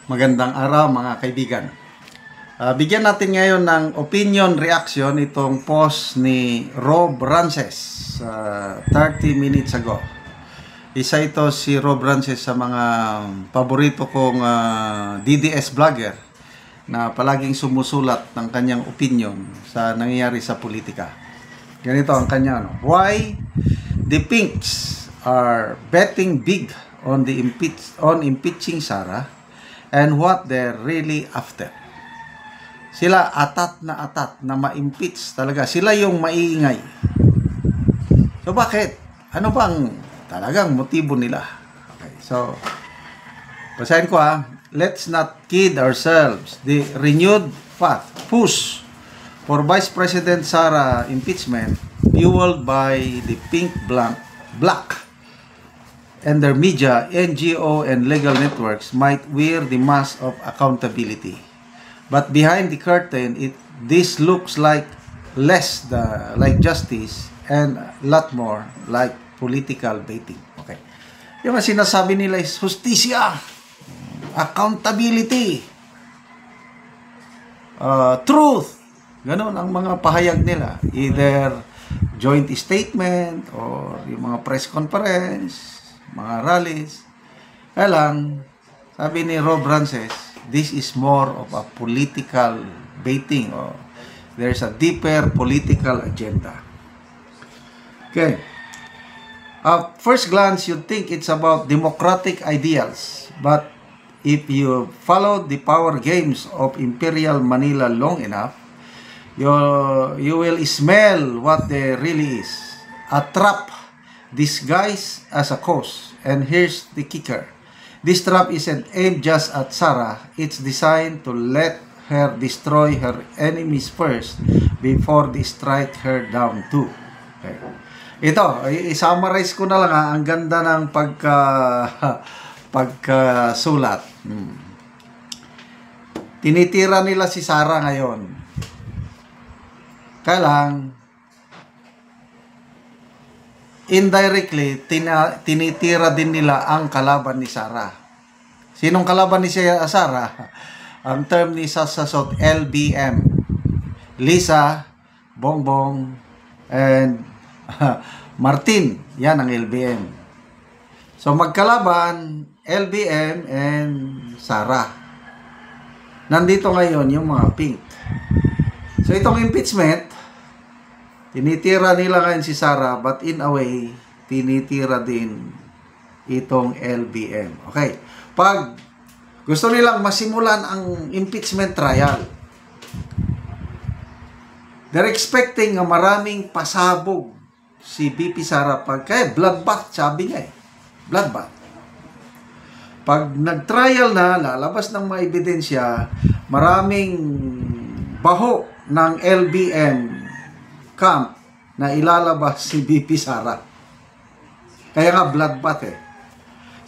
Magandang araw mga kaibigan. Bigyan natin ngayon ng opinion reaction itong post ni Rob Rances 30 minutes ago. Isa ito si Rob Rances sa mga paborito kong DDS vlogger na palaging sumusulat ng kanyang opinion sa nangyayari sa politika. Ganito ang kanya, why the Pinks are betting big on impeaching Sara and what they're really after. Sila atat na ma-impeach talaga. Sila yung maiingay. So bakit? Ano bang talagang motibo nila? Okay, so basahin ko Let's not kid ourselves. The renewed push for Vice President Sara impeachment, fueled by the pink black and their media, NGO, and legal networks, might wear the mask of accountability. But behind the curtain, this looks like less like justice and a lot more like political baiting. Okay. Yung sinasabi nila is justisya, accountability, truth. Ganon ang mga pahayag nila. Either joint statement or yung mga press conference, mga rallies. Kaya lang, sabi ni Rob Rances, this is more of a political baiting or there's a deeper political agenda. Okay. At first glance, you'd think it's about democratic ideals. But if you follow the power games of Imperial Manila long enough, you will smell what there really is. A trap disguised as a cause. And here's the kicker. This trap isn't aimed just at Sara. It's designed to let her destroy her enemies first before they strike her down too. Okay. Ito, i-summarize ko na lang ang ganda ng pagkasulat. Tinitira nila si Sara ngayon. Kaya lang, indirectly, tinitira din nila ang kalaban ni Sara. Sinong kalaban ni Sara? Ang term ni Sasasot, LBM. Lisa, Bongbong, and Martin. Yan ang LBM. So, magkalaban, LBM and Sara. Nandito ngayon yung mga pink. So, itong impeachment, tinitira nila ngayon si Sara, but in a way, tinitira din itong LBM. Okay. Pag gusto nilang masimulan ang impeachment trial, they're expecting na maraming pasabog si BP Sara. Kaya bloodbath, sabi niya bloodbath. Pag nag-trial na, lalabas ng mga ebidensya, maraming baho ng LBM camp na ilalabas si BP Sara. Kaya nga bloodbath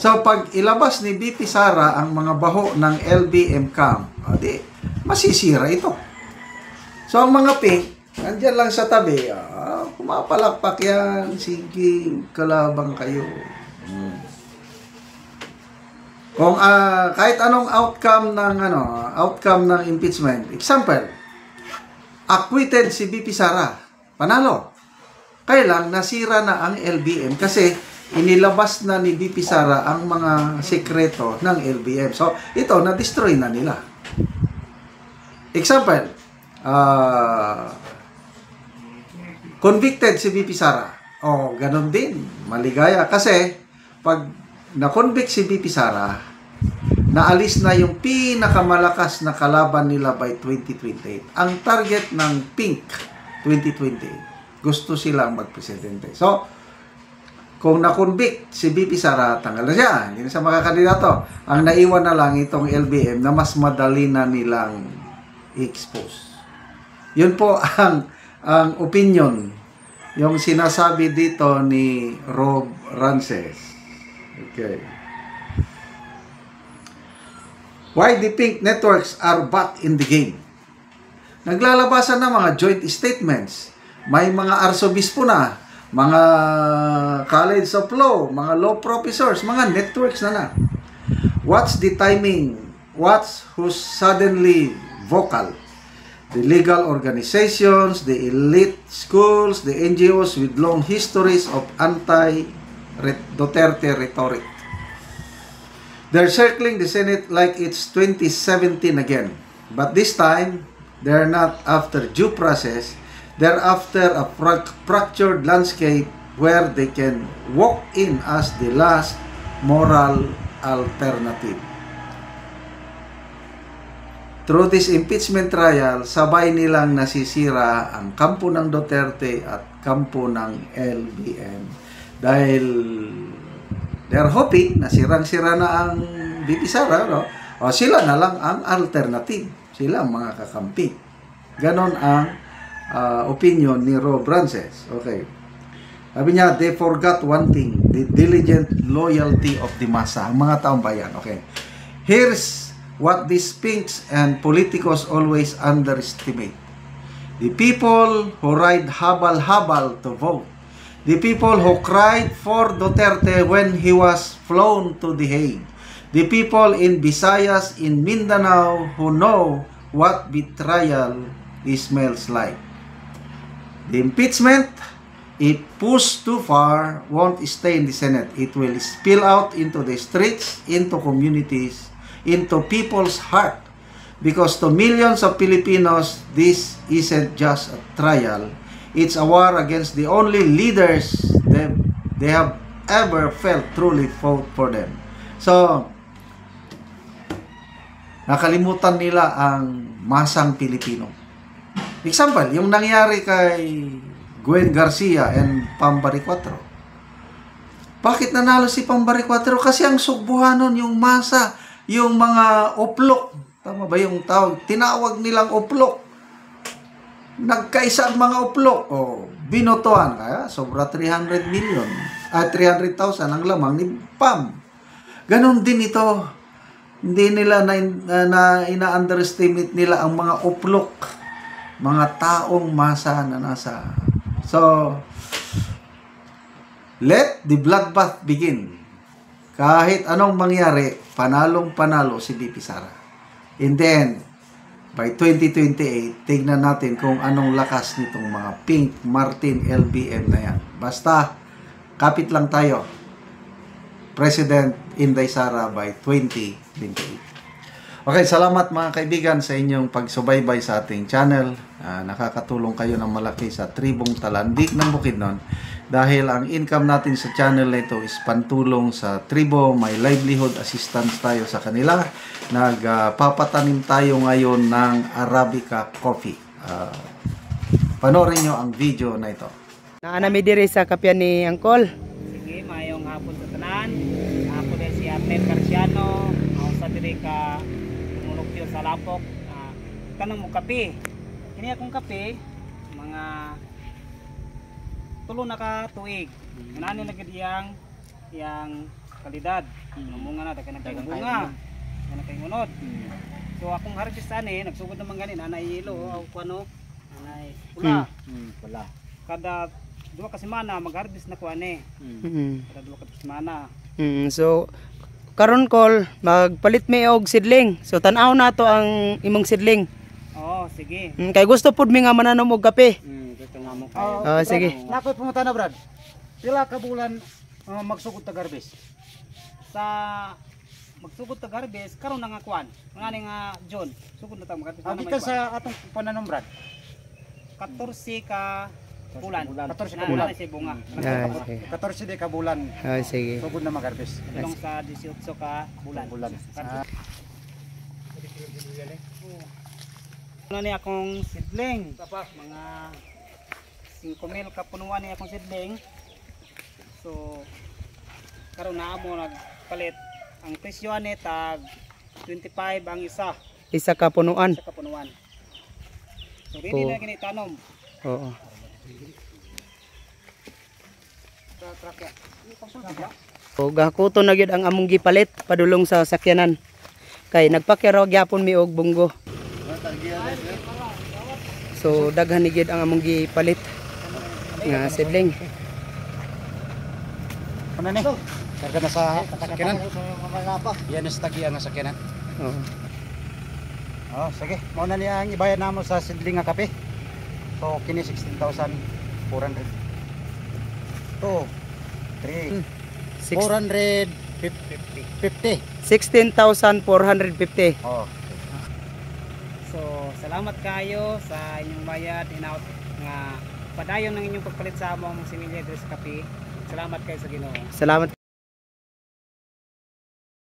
So pag ilabas ni BP Sara ang mga baho ng LBM camp, di masisira ito. So ang mga pink, nandyan lang sa tabi, pumapalakpak yan, sige, kalabang kayo. Kung kahit anong outcome ng impeachment, example, acquitted si BP Sara, panalo. Kaya lang, nasira na ang LBM kasi inilabas na ni BP Sara ang mga sekreto ng LBM. So, ito, na-destroy na nila. Example, convicted si BP Sara. Ganun din. Maligaya. Kasi, pag na-convict si BP Sara, naalis na yung pinakamalakas na kalaban nila by 2028. Ang target ng Pink 2028. Gusto silang magpresidente. So, kung na-convict si BP Sara, tanggal na siya. Hindi na siya makakandidato. Ang naiwan na lang itong LBM na mas madali na nilang expose. Yun po ang opinion. Yung sinasabi dito ni Rob Rances. Okay. Why the pink networks are back in the game? Naglalabasan ng mga joint statements. May mga arsobispo na, mga college of law, mga law professors, mga networks na. What's the timing watch who's suddenly vocal. The legal organizations, the elite schools, the NGOs with long histories of anti-Duterte rhetoric. They're circling the Senate like it's 2017 again. But this time, they're not after due process. They're after a fractured landscape where they can walk in as the last moral alternative. Through this impeachment trial, sabay nilang nasisira ang kampo ng Duterte at kampo ng LBM. Dahil they're hoping na sirang-sira na ang BP Sara, no? O sila na lang ang alternative. Sila ang mga kakampi. Ganon ang opinion ni Rob Rances. Okay. Sabi niya, they forgot one thing, the diligent loyalty of the massa, ang mga taong bayan. Okay. Here's what these pinks and politicos always underestimate. The people who ride habal-habal to vote. The people who cried for Duterte when he was flown to The Hague. The people in Visayas, in Mindanao who know what betrayal smells like. The impeachment, if pushed too far, won't stay in the Senate. It will spill out into the streets, into communities, into people's heart, because to millions of Filipinos, this isn't just a trial, it's a war against the only leaders they have ever felt truly fought for them. So, nakalimutan nila ang masang Pilipino. Example, yung nangyari kay Gwen Garcia and Pambari 4. Bakit nanalo si Pambari 4? Kasi ang sugbuhanon yung masa, yung mga uplok, tama ba yung tawag? Tinawag nilang uplok. Nagkaisa ang mga uplok. O, binotohan. Kaya, sobra 300 million. 300,000 ang lamang ni Pam. Ganon din ito. Hindi nila ina-underestimate nila ang mga uplok. Mga taong masa na nasa. So, let the bloodbath begin. Kahit anong mangyari, panalong-panalo si BP Sara. And then, by 2028, tignan natin kung anong lakas nitong mga Pink, Martin, LBM na yan. Basta, kapit lang tayo. President Inday Sara by 2028. Okay, salamat mga kaibigan sa inyong pagsubaybay sa ating channel. Nakakatulong kayo ng malaki sa tribong Talandik ng Bukidnon. Dahil ang income natin sa channel na ito is pantulong sa tribo, may livelihood assistance tayo sa kanila. Nagpapatanim tayo ngayon ng Arabica coffee. Panoorin nyo ang video na ito. Naanami diri sa kapyan ni Angkol. Sige, mayong hapon sa tanan. Ako din si Arnel Garciano. Ako sa diri ka tumulog sa Lapok. Kanang mo kape. Kini akong kape, mga tulo na ka tuig. Nani na gid yang kalidad. Bunga na dagan bunga. Kana kay ngunod. So akong harvest ani nagsugod naman gani nanay yelo o kuno nanay pula. Pula. Kada duha ka semana mag-harvest na ko ani. Kada duha ka semana. So karon Kol magpalit mi og sidling. So tan-aw nato ang imong sidling. Oh, sige. Kay gusto pud mi nga mananom og kape. Gusto nga mo kay. Oh, sige. Nakoy pumunta na, Brad. Pila ka bulan magsugod ta garbis? Sa magsugod ta garbis karon na nga kuan. Ngani nga John, sugod na ta mag-harvest. Gikan sa atong pananom, Brad. 14 ka bulan. 14 ka bulan. Na si bunga. Sige. 14 di ka bulan Sige. sugod na magarbis. Ilong sa 18 ka bulan. Ano ni akong sidling? Mga 5,000 ka punuan ni akong sidling. So karon na mo nagpalit. Ang presyo ani tag 25 ang isa. Isa ka punuan. Isa ka punuan. So ready na gini tanom. Oo. So gakuto na gyud ang among gipalit padulong sa sakyanan. Kay nagpakiraw gyapon mi og bunggo. So daghan ni gyud ang among gipalit nga sidling. Ano ni? Karga na sa sakyanan. Yan is tagian nga sakyanan. Oo. Oh, sige. Mao na niya ang ibayad namo sa sidling nga kape. So kini 16,400. 2 3 450. 16,450. Oh. So, salamat kayo sa inyong bayad, inaot nga padayon ng inyong pagpalit sa among similya diri sa kape. Salamat kayo sa Ginoo. Salamat.